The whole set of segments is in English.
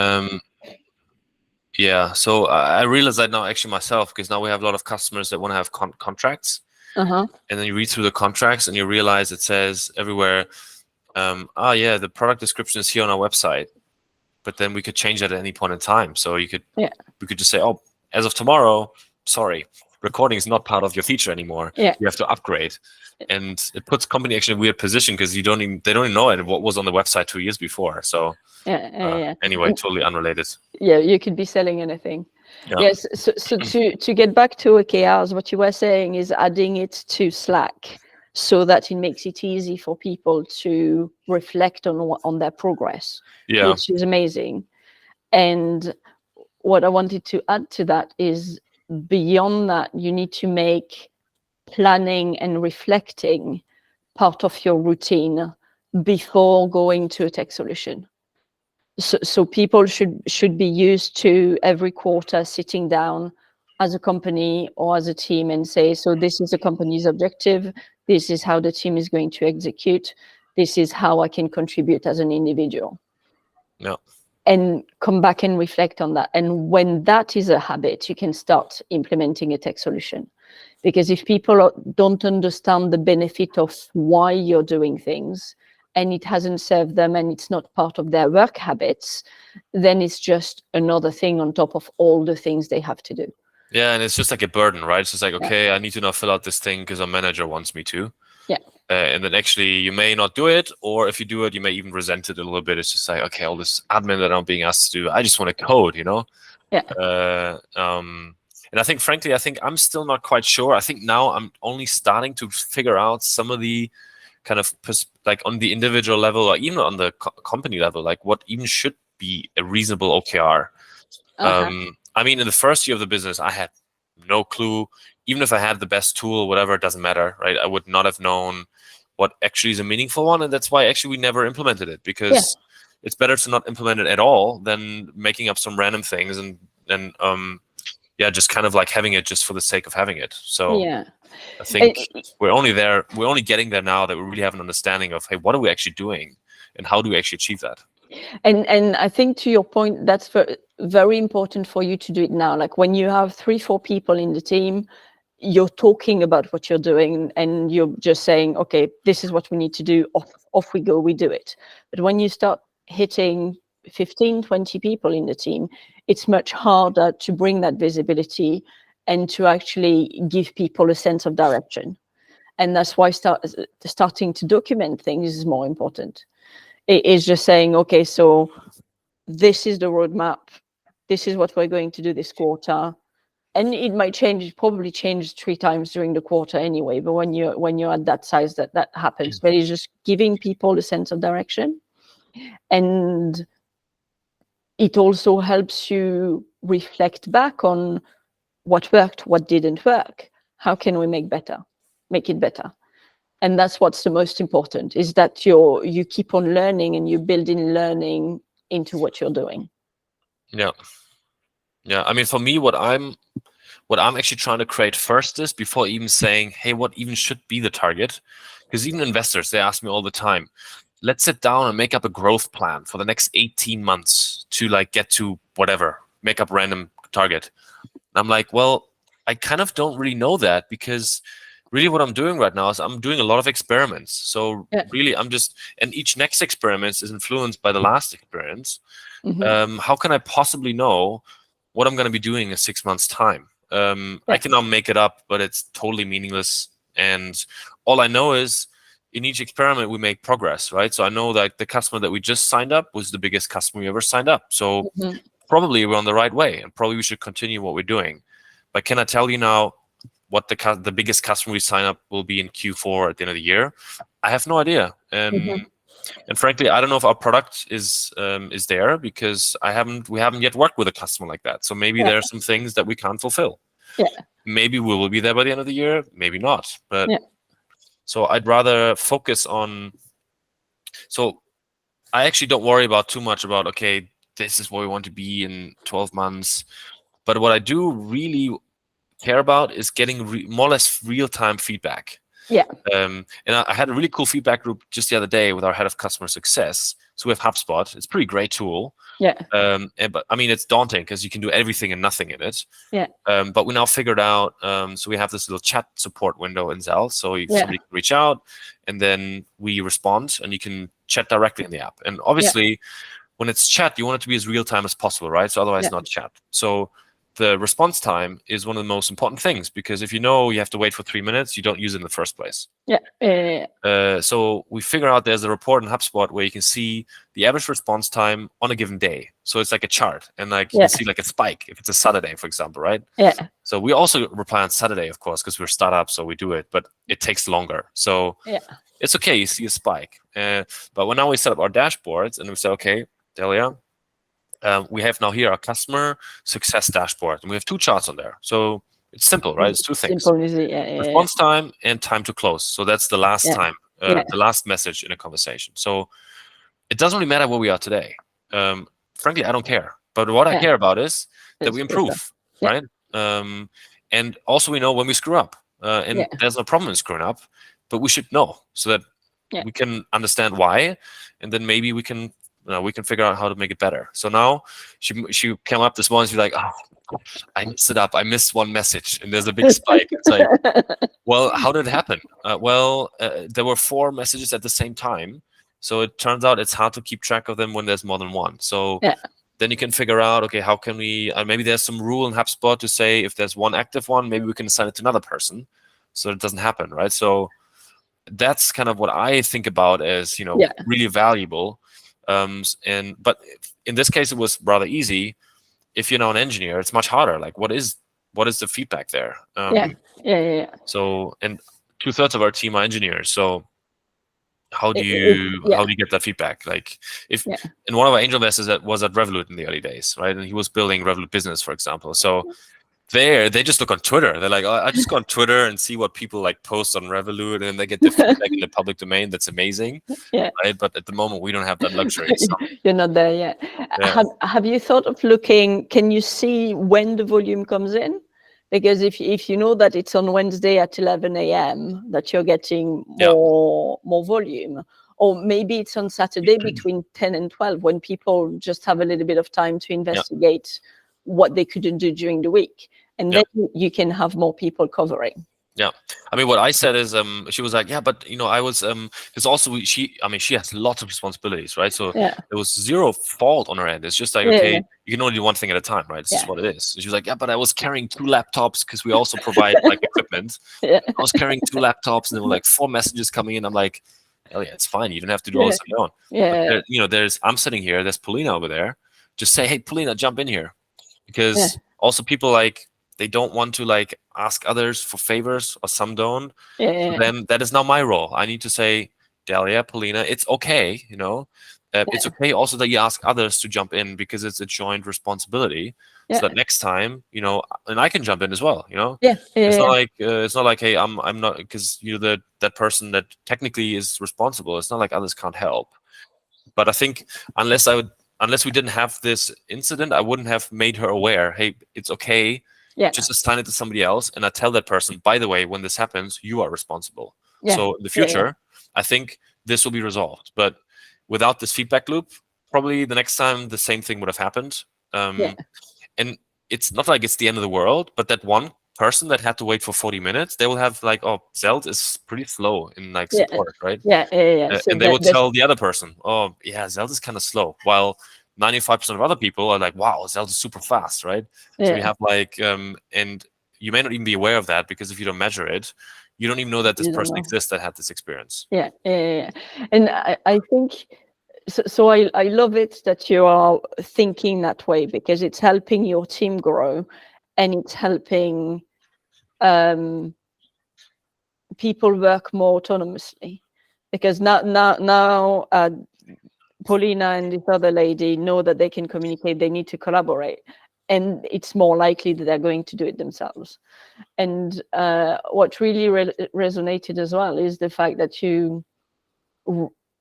Um, yeah, so I realize that now actually myself, because now we have a lot of customers that want to have contracts, Uh-huh. and then you read through the contracts and you realize it says everywhere, yeah, the product description is here on our website, but then we could change that at any point in time. So we could just say, oh, as of tomorrow, sorry, recording is not part of your feature anymore. Yeah. You have to upgrade. And it puts company actually in a weird position because they don't even know it, what was on the website 2 years before. So anyway, totally unrelated. Yeah, you could be selling anything. Yeah. Yes. So to get back to OKRs, what you were saying is adding it to Slack so that it makes it easy for people to reflect on their progress, which is amazing. And what I wanted to add to that is beyond that, you need to make planning and reflecting part of your routine before going to a tech solution. So people should be used to every quarter sitting down as a company or as a team and say, so this is the company's objective, this is how the team is going to execute, this is how I can contribute as an individual. Yeah. And come back and reflect on that. And when that is a habit, you can start implementing a tech solution. Because if people don't understand the benefit of why you're doing things, and it hasn't served them and it's not part of their work habits, then it's just another thing on top of all the things they have to do. Yeah, and it's just like a burden, right? It's just like, okay, I need to now fill out this thing because our manager wants me to. Yeah. And then actually you may not do it, or if you do it, you may even resent it a little bit. It's just like, okay, all this admin that I'm being asked to do, I just want to code, you know? Yeah. And I think, frankly, I'm still not quite sure. I think now I'm only starting to figure out some of the kind of like on the individual level or even on the company level, like what even should be a reasonable OKR. I mean, in the first year of the business, I had no clue. Even if I had the best tool, whatever, it doesn't matter, right? I would not have known what actually is a meaningful one. And that's why actually we never implemented it, because it's better to not implement it at all than making up some random things and just kind of like having it just for the sake of having it. So I think we're only getting there now that we really have an understanding of, hey, what are we actually doing and how do we actually achieve that? And I think to your point, that's very important for you to do it now. Like when you have 3-4 people in the team, you're talking about what you're doing and you're just saying, okay, this is what we need to do. Off we go, we do it. But when you start hitting 15, 20 people in the team, it's much harder to bring that visibility and to actually give people a sense of direction. And that's why starting to document things is more important. It is just saying, okay, so this is the roadmap. This is what we're going to do this quarter. And it might change, it probably changes 3 times during the quarter anyway. But when you're at that size, that happens. But it's just giving people a sense of direction. And it also helps you reflect back on what worked, what didn't work. How can we make it better? And that's what's the most important, is that you keep on learning and you build in learning into what you're doing. Yeah. I mean, for me, what I'm actually trying to create first is, before even saying, hey, what even should be the target? Because even investors, they ask me all the time, let's sit down and make up a growth plan for the next 18 months to like get to whatever, make up random target. And I'm like, well, I kind of don't really know that, because really what I'm doing right now is I'm doing a lot of experiments. So really and each next experiment is influenced by the last experience. Mm-hmm. How can I possibly know what I'm going to be doing in 6 months' time? I can now make it up, but it's totally meaningless. And all I know is in each experiment, we make progress, right? So I know that the customer that we just signed up was the biggest customer we ever signed up. So probably we're on the right way, and probably we should continue what we're doing. But can I tell you now what the biggest customer we sign up will be in Q4 at the end of the year? I have no idea. And frankly, I don't know if our product is there, because we haven't yet worked with a customer like that. So maybe there are some things that we can't fulfill. Maybe we will be there by the end of the year, maybe not. But so I'd rather focus on. So I actually don't worry about too much about, okay, this is where we want to be in 12 months. But what I do really care about is getting more or less real-time feedback. And I had a really cool feedback group just the other day with our head of customer success. So we have HubSpot. It's a pretty great tool. Yeah. But I mean, it's daunting because you can do everything and nothing in it. Yeah. But we now figured out, so we have this little chat support window in Zelle. So somebody can reach out and then we respond and you can chat directly in the app. And obviously, when it's chat, you want it to be as real time as possible, right? So otherwise not chat. So the response time is one of the most important things, because if you know you have to wait for 3 minutes, you don't use it in the first place. So we figure out there's a report in HubSpot where you can see the average response time on a given day. So it's like a chart, and like you can see like a spike if it's a Saturday, for example, right? Yeah. So we also reply on Saturday, of course, because we're startup, so we do it, but it takes longer. So it's okay, you see a spike. But when now we set up our dashboards and we say, okay, Delia, we have now here our customer success dashboard, and we have 2 charts on there. So it's simple, right? It's 2 things: simple, easy. response time and time to close. So that's the last time, the last message in a conversation. So it doesn't really matter where we are today. Frankly, I don't care. But what I care about is that we improve, right? And also we know when we screw up, and there's no problem in screwing up, but we should know so that we can understand why, and then maybe we can figure out how to make it better. So now she came up this morning. She's like, "Oh, I messed it up. I missed one message, and there's a big spike." It's like, well, how did it happen? There were 4 messages at the same time, so it turns out it's hard to keep track of them when there's more than one. So then you can figure out, okay, how can we? Maybe there's some rule in HubSpot to say if there's one active one, maybe we can assign it to another person, so it doesn't happen, right? So that's kind of what I think about as really valuable. But in this case, it was rather easy. If you're now an engineer, it's much harder. Like, what is the feedback there? So, and 2/3 of our team are engineers. So, how do you get that feedback? Like, and one of our angel investors that was at Revolut in the early days, right? And he was building Revolut Business, for example. So they just look on Twitter. They're like, oh, I just go on Twitter and see what people like post on Revolut, and they get the feedback in the public domain. That's amazing, right? But at the moment, we don't have that luxury. So. You're not there yet. Have you thought of looking? Can you see when the volume comes in? Because if you know that it's on Wednesday at 11 a.m. that you're getting more volume, or maybe it's on Saturday between 10 and 12 when people just have a little bit of time to investigate what they couldn't do during the week. And then you can have more people covering. Yeah, I mean, what I said is, she was like, yeah, but I was, because also she has lots of responsibilities, right? So there was zero fault on her end. It's just like, okay, you can only do one thing at a time, right? It's just what it is. And she was like, yeah, but I was carrying 2 laptops because we also provide like equipment. I was carrying 2 laptops, and there were like 4 messages coming in. I'm like, hell yeah, it's fine. You don't have to do all this on your own. But I'm sitting here. There's Polina over there. Just say, hey, Polina, jump in here, because also people like, they don't want to like ask others for favors, or some don't. So then that is now my role. I need to say, Delia, Polina, it's okay, it's okay also that you ask others to jump in, because it's a joint responsibility. So that next time, and I can jump in as well, It's not like, hey, I'm not, because you're that person that technically is responsible. It's not like others can't help. But I think unless we didn't have this incident, I wouldn't have made her aware, hey, it's okay. Just assign it to somebody else, and I tell that person, by the way, when this happens, you are responsible. So in the future, I think this will be resolved. But without this feedback loop, probably the next time the same thing would have happened. And it's not like it's the end of the world, but that one person that had to wait for 40 minutes, they will have like, oh, Zelt is pretty slow in like support, right? So and they will tell the other person, oh, yeah, Zelt is kind of slow. While 95% of other people are like, wow, Zelt is super fast, right? So you have like, and you may not even be aware of that, because if you don't measure it, you don't even know that this person exists that had this experience. And I think, so I love it that you are thinking that way, because it's helping your team grow, and it's helping people work more autonomously, because now Paulina and this other lady know that they can communicate, they need to collaborate, and it's more likely that they're going to do it themselves. And what really resonated as well is the fact that you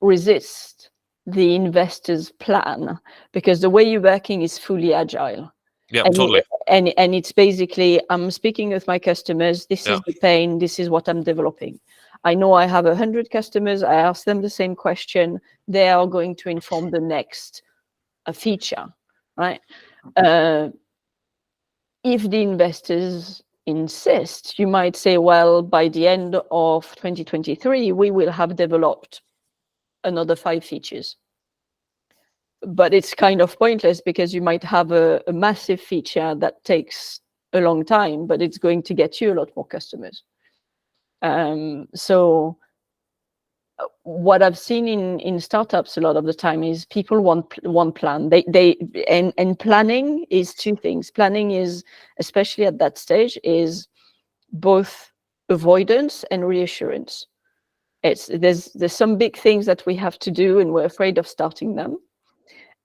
resist the investor's plan, because the way you're working is fully agile. Totally. And it's basically, I'm speaking with my customers, this is the pain, this is what I'm developing. I know I have 100 customers. I ask them the same question. They are going to inform the next feature, right? If the investors insist, you might say, well, by the end of 2023, we will have developed another 5 features. But it's kind of pointless because you might have a massive feature that takes a long time, but it's going to get you a lot more customers. So what I've seen in startups a lot of the time is people want plan. And planning is 2 things. Planning is, especially at that stage, is both avoidance and reassurance. There's some big things that we have to do and we're afraid of starting them.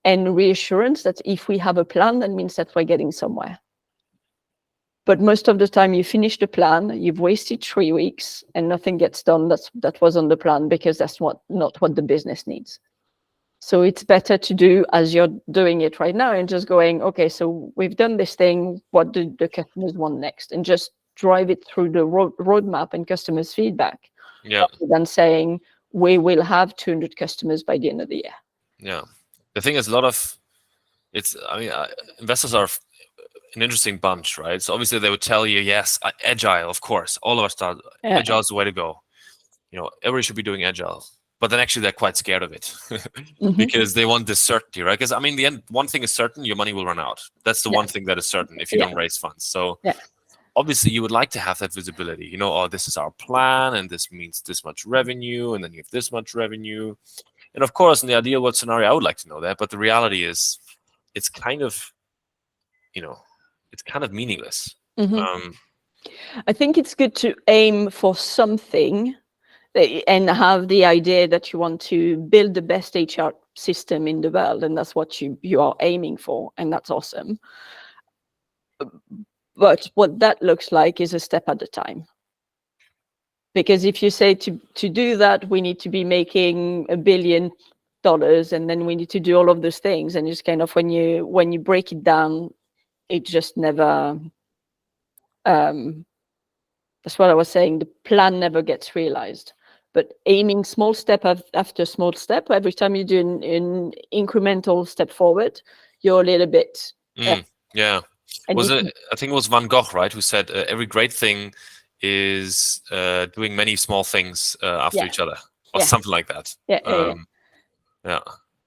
And reassurance that if we have a plan, that means that we're getting somewhere. But most of the time you finish the plan, you've wasted 3 weeks and nothing gets done that was on the plan because that's not what the business needs. So it's better to do as you're doing it right now and just going, okay, so we've done this thing, what do the customers want next? And just drive it through the roadmap and customers' feedback. Yeah. Rather than saying, we will have 200 customers by the end of the year. Yeah. The thing is, investors are an interesting bunch, right? So obviously they would tell you, yes, agile, of course, all of us start. Yeah. Agile is the way to go. Everybody should be doing agile, but then actually they're quite scared of it because they want this certainty, right? Because the end, one thing is certain: your money will run out. That's the one thing that is certain if you don't raise funds. So obviously you would like to have that visibility. Oh, this is our plan, and this means this much revenue, and then you have this much revenue. And of course, in the ideal world scenario, I would like to know that, but the reality is, it's kind of, it's kind of meaningless. I think it's good to aim for something and have the idea that you want to build the best HR system in the world, and that's what you are aiming for, and that's awesome. But what that looks like is a step at a time. Because if you say to do that, we need to be making $1 billion, and then we need to do all of those things, and just kind of when you break it down, it just never. That's what I was saying. The plan never gets realized. But aiming small step after small step, every time you do an incremental step forward, you're a little bit. Yeah. I think it was Van Gogh, right, who said every great thing is doing many small things after each other, or something like that.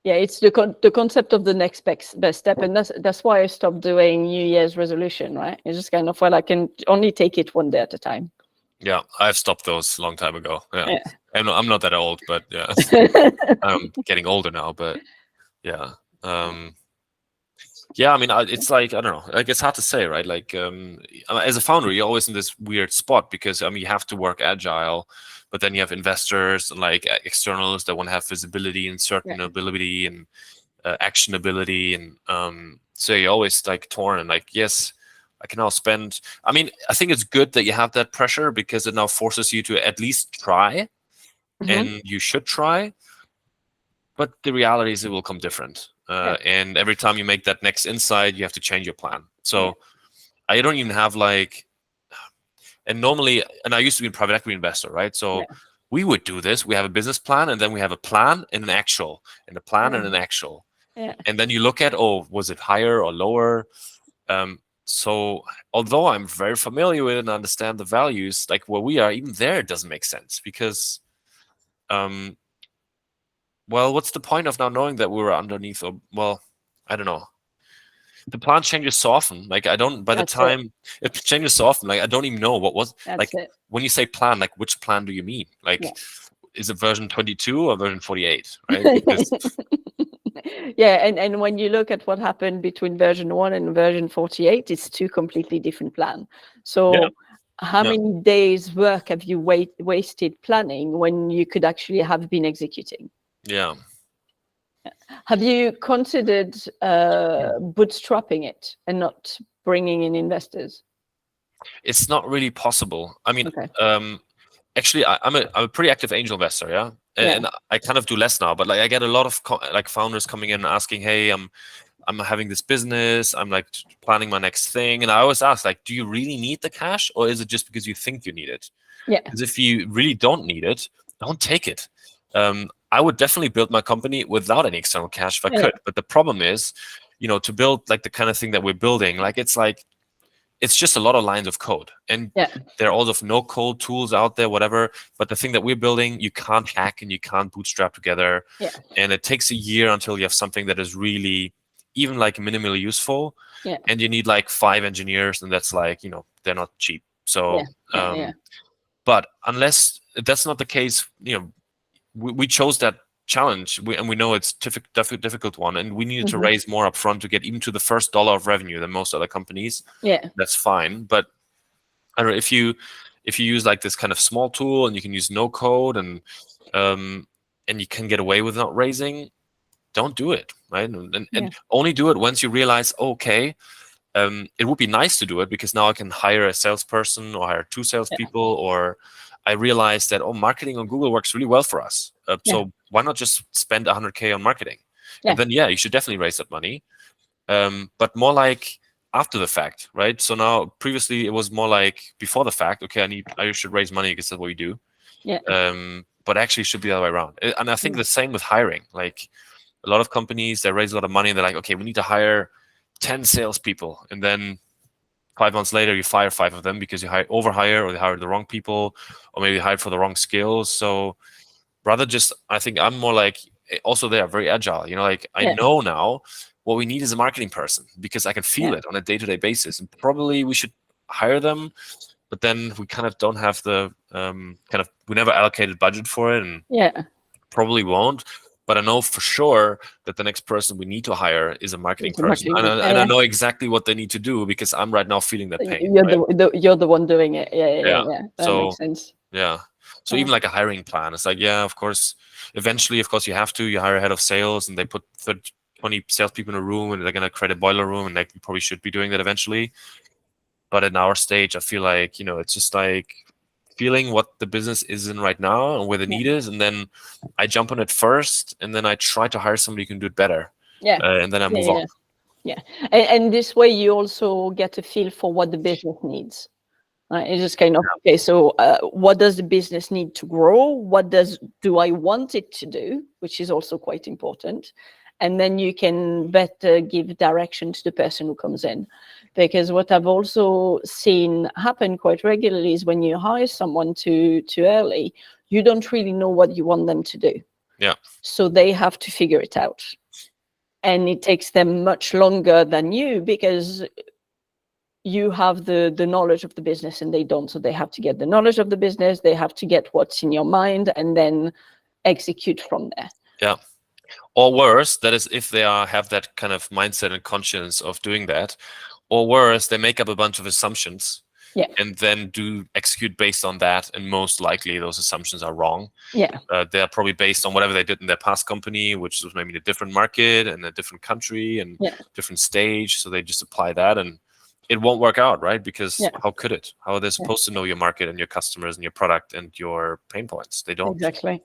Yeah, it's the concept of the next best step, and that's why I stopped doing New Year's resolution. Right, it's just kind of I can only take it one day at a time. Yeah, I've stopped those a long time ago. Yeah. I'm not that old, but yeah, I'm getting older now. But yeah. It's like, I don't know, like it's hard to say, right? Like as a founder, you're always in this weird spot because you have to work agile, but then you have investors and like externals that want to have visibility and certainty and actionability, and so you're always like torn and like, yes, I can now spend. I think it's good that you have that pressure because it now forces you to at least try, and you should try. But the reality is it will come different. And every time you make that next insight, you have to change your plan. So I don't even have and normally, and I used to be a private equity investor, right? So we would do this. We have a business plan, and then we have a plan and an actual, and a plan and an actual. And then you look at, was it higher or lower? So although I'm very familiar with it and understand the values, like where we are, even there, it doesn't make sense because, well, what's the point of now knowing that we were underneath? I don't know. The plan changes so often. Like I don't. By the time it changes so often, like I don't even know what was. When you say plan, like which plan do you mean? Like, is it version 22 or version 48? Right? And when you look at what happened between version 1 and version 48, it's 2 completely different plans. So. How many days' work have you wasted planning when you could actually have been executing? Yeah. Have you considered bootstrapping it and not bringing in investors? It's not really possible. Actually, I'm a pretty active angel investor, and I kind of do less now. But like I get a lot of founders coming in and asking, "Hey, I'm having this business. I'm like planning my next thing," and I always ask, like, "Do you really need the cash, or is it just because you think you need it?" Yeah. Because if you really don't need it, don't take it. I would definitely build my company without any external cash if I could. But the problem is, to build like the kind of thing that we're building, it's just a lot of lines of code, and there are all of no code tools out there, whatever. But the thing that we're building, you can't hack and you can't bootstrap together. And it takes a year until you have something that is really even like minimally useful. And you need like 5 engineers, and that's like, they're not cheap. So, but unless that's not the case, we chose that challenge, and we know it's a difficult one, and we needed to raise more upfront to get even to the first dollar of revenue than most other companies. That's fine. But I don't know, if you use like this kind of small tool and you can use no code, and you can get away with not raising, don't do it, right? And only do it once you realize, okay, it would be nice to do it because now I can hire a salesperson or hire 2 salespeople, or I realize that, marketing on Google works really well for us. So why not just spend 100K on marketing? And then, you should definitely raise that money. But more like after the fact, right? So now, previously, it was more like before the fact. Okay, I should raise money because that's what we do. But actually, it should be the other way around. And I think the same with hiring. Like a lot of companies, they raise a lot of money and they're like, okay, we need to hire 10 salespeople, and then 5 months later you fire 5 of them because you overhire, or they hired the wrong people, or maybe hired for the wrong skills. So rather, I think I'm more like, also they are very agile. I know now what we need is a marketing person because I can feel it on a day-to-day basis, and probably we should hire them. But then we kind of don't have the we never allocated budget for it, and probably won't. But I know for sure that the next person we need to hire is a marketing person. And I know exactly what they need to do because I'm right now feeling that pain. You're the one doing it. That makes sense. So even like a hiring plan, it's like, of course, eventually, of course, you hire a head of sales, and they put 20 salespeople in a room, and they're going to create a boiler room, and they probably should be doing that eventually. But at our stage, I feel like, it's just like feeling what the business is in right now and where the need is, and then I jump on it first, and then I try to hire somebody who can do it better. And then I move on. And this way you also get a feel for what the business needs. It's just kind of, okay, so what does the business need to grow? What do I want it to do? Which is also quite important. And then you can better give direction to the person who comes in. Because what I've also seen happen quite regularly is when you hire someone too early, you don't really know what you want them to do. So they have to figure it out. And it takes them much longer than you because you have the knowledge of the business and they don't. So they have to get the knowledge of the business, they have to get what's in your mind, and then execute from there. Or worse, that is if they have that kind of mindset and conscience of doing that. Or worse, they make up a bunch of assumptions and then execute based on that. And most likely those assumptions are wrong. They're probably based on whatever they did in their past company, which was maybe in a different market and a different country and different stage. So they just apply that, and it won't work out, right? Because how could it? How are they supposed to know your market and your customers and your product and your pain points? They don't. Exactly.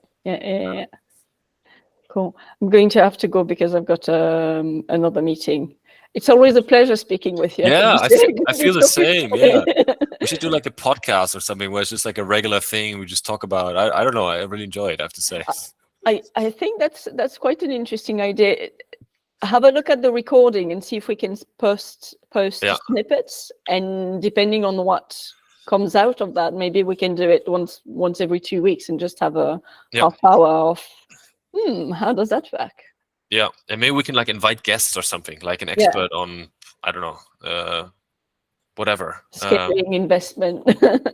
Cool. I'm going to have to go because I've got another meeting. It's always a pleasure speaking with you. I feel the same. We should do like a podcast or something where it's just like a regular thing. We just talk about. I don't know. I really enjoy it, I have to say. I think that's quite an interesting idea. Have a look at the recording and see if we can post snippets, and depending on what comes out of that, maybe we can do it once every 2 weeks and just have a half hour of how does that work? And maybe we can like invite guests or something, like an expert on, I don't know, whatever. Scaling investment.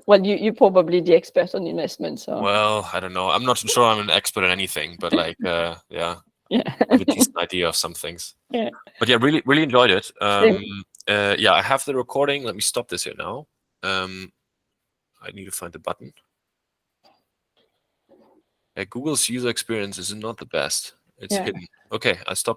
Well, you're probably the expert on investment, so. Well, I don't know. I'm not sure I'm an expert in anything, but like, I have a decent idea of some things. But really, really enjoyed it. I have the recording. Let me stop this here now. I need to find the button. Google's user experience is not the best. It's hidden. Okay, I stopped.